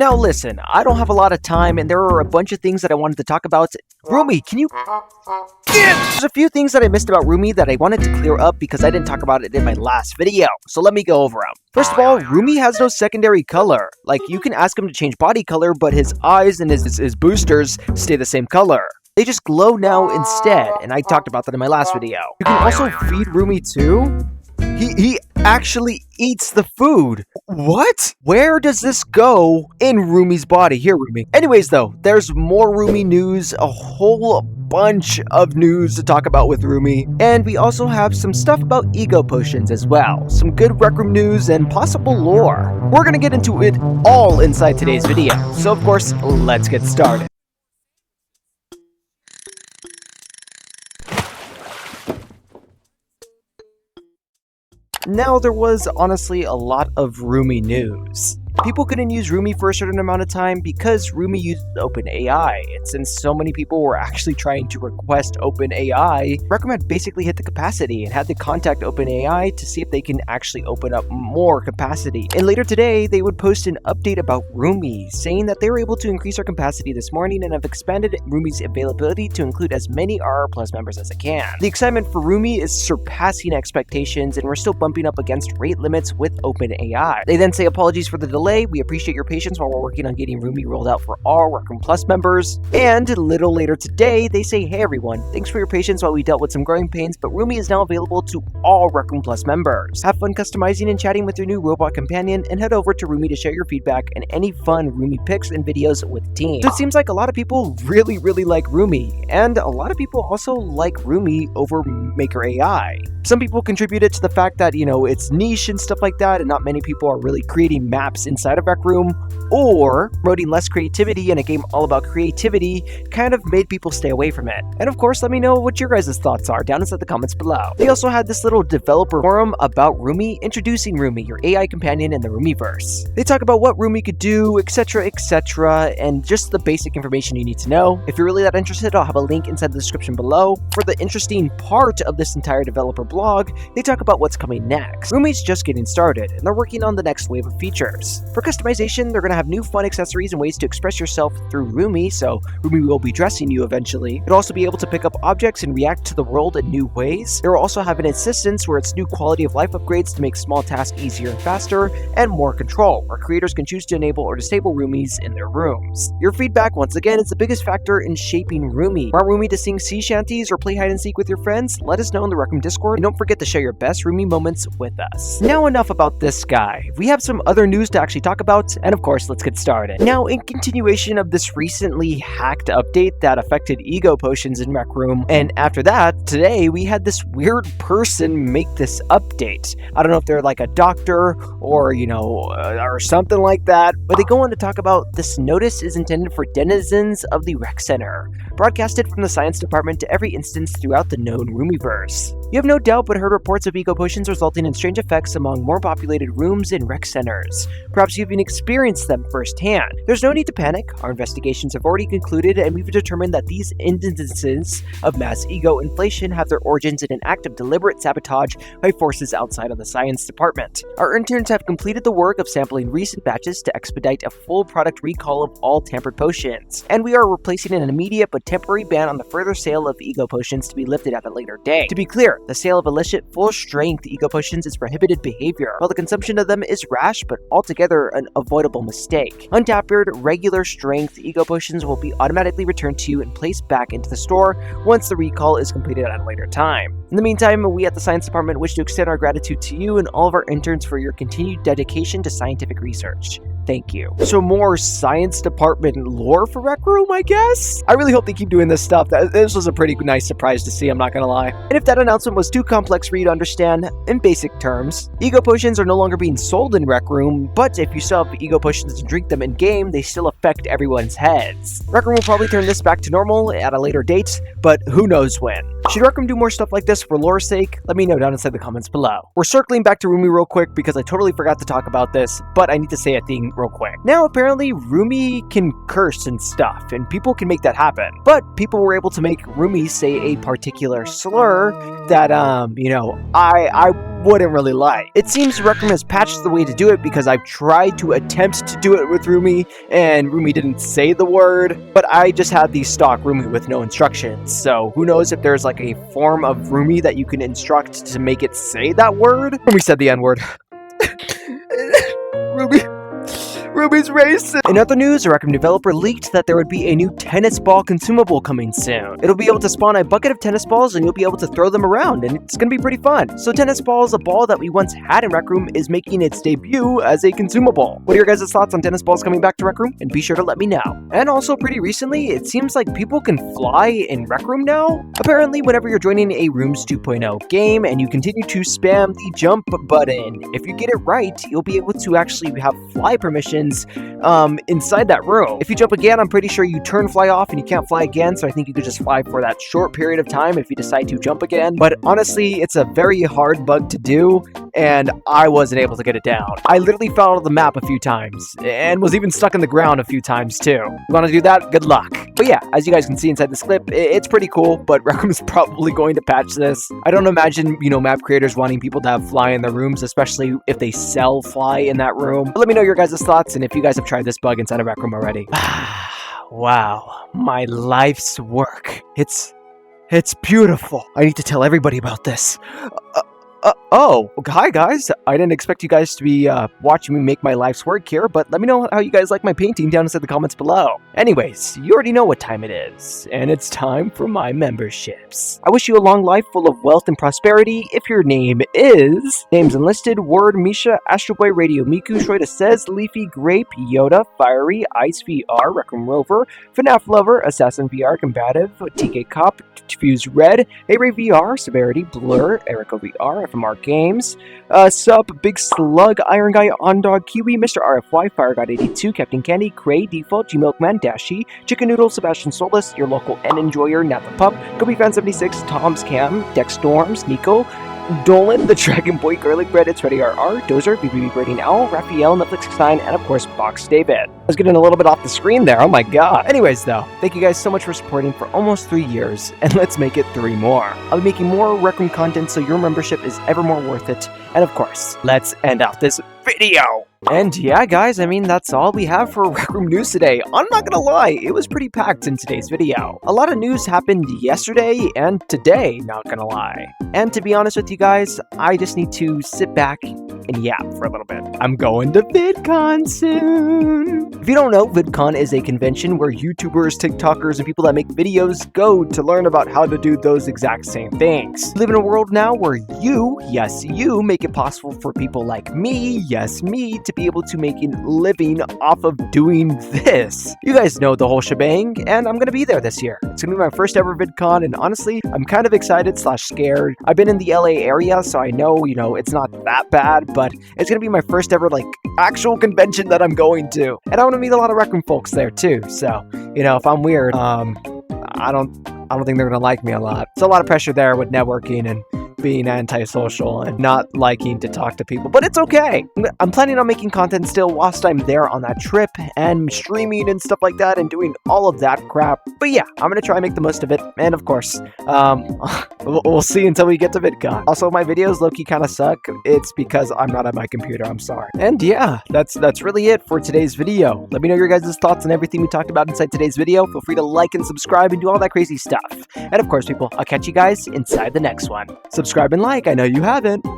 Now listen, I don't have a lot of time and there are a bunch of things that I wanted to talk about. Roomie, can you... There's a few things that I missed about Roomie that I wanted to clear up because I didn't talk about it in my last video. So let me go over them. First of all, Roomie has no secondary color. Like, you can ask him to change body color, but his eyes and his boosters stay the same color. They just glow now instead, and I talked about that in my last video. You can also feed Roomie too. He actually eats the food. What? Where does this go in Roomie's body? Here, Roomie. Anyways, though, there's more Roomie news, a whole bunch of news to talk about with Roomie, and we also have some stuff about ego potions as well. Some good Rec Room news and possible lore. We're gonna get into it all inside today's video. So, of course, let's get started. Now, there was honestly a lot of Roomie news. People couldn't use Roomie for a certain amount of time because Roomie uses OpenAI, and since so many people were actually trying to request OpenAI, Rec Room had basically hit the capacity and had to contact OpenAI to see if they can actually open up more capacity. And later today, they would post an update about Roomie, saying that they were able to increase our capacity this morning and have expanded Roomie's availability to include as many RR Plus members as it can. The excitement for Roomie is surpassing expectations, and we're still bumping up against rate limits with OpenAI. They then say apologies for the delay. We appreciate your patience while we're working on getting Roomie rolled out for all Rec Room Plus members. And a little later today, they say, hey everyone, thanks for your patience while we dealt with some growing pains, but Roomie is now available to all Rec Room Plus members. Have fun customizing and chatting with your new robot companion, and head over to Roomie to share your feedback and any fun Roomie pics and videos with the team. So it seems like a lot of people really like Roomie, and a lot of people also like Roomie over Maker AI. Some people contribute it to the fact that, it's niche and stuff like that, and not many people are really creating maps inside of Rec Room, or promoting less creativity in a game all about creativity kind of made people stay away from it. And of course, let me know what your guys' thoughts are down inside the comments below. They also had this little developer forum about Roomie, introducing Roomie, your AI companion in the Roomieverse. They talk about what Roomie could do, etc, and just the basic information you need to know. If you're really that interested, I'll have a link inside the description below. For the interesting part of this entire developer blog, they talk about what's coming next. Roomie's just getting started, and they're working on the next wave of features. For customization, they're going to have new fun accessories and ways to express yourself through Roomie, so Roomie will be dressing you eventually. You'll also be able to pick up objects and react to the world in new ways. They will also have an assistance where it's new quality of life upgrades to make small tasks easier and faster, and more control, where creators can choose to enable or disable Roomies in their rooms. Your feedback, once again, is the biggest factor in shaping Roomie. Want Roomie to sing sea shanties or play hide and seek with your friends? Let us know in the Rec Room Discord, and don't forget to share your best Roomie moments with us. Now enough about this guy. We have some other news to actually talk about, and of course, let's get started. Now, in continuation of this recently hacked update that affected ego potions in Rec Room, and after that, today we had this weird person make this update. I don't know if they're like a doctor or, or something like that, but they go on to talk about this notice is intended for denizens of the rec center, broadcasted from the science department to every instance throughout the known Roomieverse. You have no doubt but heard reports of ego potions resulting in strange effects among more populated rooms in rec centers. Perhaps you've even experienced them firsthand. There's no need to panic. Our investigations have already concluded, and we've determined that these instances of mass ego inflation have their origins in an act of deliberate sabotage by forces outside of the science department. Our interns have completed the work of sampling recent batches to expedite a full product recall of all tampered potions, and we are replacing an immediate but temporary ban on the further sale of ego potions to be lifted at a later date. To be clear, the sale of illicit, full-strength ego potions is prohibited behavior, while the consumption of them is rash but altogether an avoidable mistake. Untampered, regular-strength ego potions will be automatically returned to you and placed back into the store once the recall is completed at a later time. In the meantime, we at the Science Department wish to extend our gratitude to you and all of our interns for your continued dedication to scientific research. Thank you. So more Science Department lore for Rec Room, I guess? I really hope they keep doing this stuff. This was a pretty nice surprise to see, I'm not gonna lie. And if that announcement was too complex for you to understand, in basic terms, ego potions are no longer being sold in Rec Room, but if you still have ego potions and drink them in-game, they still affect everyone's heads. Rec Room will probably turn this back to normal at a later date, but who knows when. Should Rec Room do more stuff like this for lore's sake? Let me know down inside the comments below. We're circling back to Roomie real quick because I totally forgot to talk about this, but I need to say a thing real quick. Now, apparently, Roomie can curse and stuff, and people can make that happen. But people were able to make Roomie say a particular slur that, I wouldn't really like. It seems Rec Room has patched the way to do it because I've tried to attempt to do it with Roomie, and Roomie didn't say the word, but I just had the stock Roomie with no instructions. So who knows if there's like a form of Roomie that you can instruct to make it say that word? Roomie said the N-word. Roomie's racist. In other news, a Rec Room developer leaked that there would be a new tennis ball consumable coming soon. It'll be able to spawn a bucket of tennis balls and you'll be able to throw them around, and it's gonna be pretty fun. So tennis balls, a ball that we once had in Rec Room, is making its debut as a consumable. What are your guys' thoughts on tennis balls coming back to Rec Room? And be sure to let me know. And also pretty recently, it seems like people can fly in Rec Room now. Apparently, whenever you're joining a Rooms 2.0 game and you continue to spam the jump button, if you get it right, you'll be able to actually have fly permissions inside that room. If you jump again, I'm pretty sure you turn fly off and you can't fly again, so I think you could just fly for that short period of time if you decide to jump again. But honestly, it's a very hard bug to do, and I wasn't able to get it down. I literally fell out of the map a few times, and was even stuck in the ground a few times too. You want to do that? Good luck. But yeah, as you guys can see inside this clip, it's pretty cool, but Rec Room is probably going to patch this. I don't imagine, map creators wanting people to have fly in their rooms, especially if they sell fly in that room. But let me know your guys' thoughts, and if you guys have tried this bug inside of Rec Room already. Wow, my life's work. It's beautiful. I need to tell everybody about this. Oh, hi guys. I didn't expect you guys to be watching me make my life's work here, but let me know how you guys like my painting down inside the comments below. Anyways, you already know what time it is, and it's time for my memberships. I wish you a long life full of wealth and prosperity. If your name is Names Enlisted, Word, Misha, Astro Boy, Radio Miku, Shroida Says, Leafy, Grape, Yoda, Fiery, Ice VR, Rec Room Rover, FNAF Lover, Assassin VR, Combative, TK Cop, Fuse Red, A-Ray VR, Severity, Blur, Erica VR, FMR Games, Sub, Big Slug, Iron Guy, On-Dog, Kiwi, Mr. RFY, Fire God 82, Captain Candy, Cray, Default, G-Milkman, Dashy, Chicken Noodle, Sebastian Solis, Your Local N Enjoyer, Nat the Pup, Gobi Fan 76, Tom's Cam, Dex Storms, Nico, Dolan, the Dragon Boy, Garlic Bread, It's Ready RR, Dozer, BBB Braiding Owl, Raphael, Netflix Stein, and of course, Box David. I was getting a little bit off the screen there, oh my god. Anyways though, thank you guys so much for supporting for almost 3 years, and let's make it 3 more. I'll be making more Rec Room content so your membership is ever more worth it, and of course, let's end out this video! And yeah, guys, that's all we have for Rec Room news today. I'm not gonna lie, it was pretty packed in today's video. A lot of news happened yesterday and today, not gonna lie. And to be honest with you guys, I just need to sit back and yap for a little bit. I'm going to VidCon soon! If you don't know, VidCon is a convention where YouTubers, TikTokers, and people that make videos go to learn about how to do those exact same things. We live in a world now where you, yes you, make it possible for people like me, yes me, to be able to make a living off of doing this. You guys know the whole shebang, and I'm gonna be there this year. It's gonna be my first ever VidCon, and honestly, I'm kind of excited / scared. I've been in the LA area, so I know, it's not that bad, but it's gonna be my first ever, actual convention that I'm going to. And I want to meet a lot of Rec Room folks there too, so, if I'm weird, I don't think they're gonna like me a lot. It's a lot of pressure there with networking and being antisocial and not liking to talk to people, but it's okay. I'm planning on making content still whilst I'm there on that trip and streaming and stuff like that and doing all of that crap. But yeah, I'm gonna try and make the most of it. And of course, we'll see until we get to VidCon. Also, my videos low-key kind of suck. It's because I'm not at my computer, I'm sorry. And yeah, that's really it for today's video. Let me know your guys' thoughts on everything we talked about inside today's video. Feel free to like and subscribe and do all that crazy stuff. And of course, people, I'll catch you guys inside the next one. Subscribe and like, I know you haven't.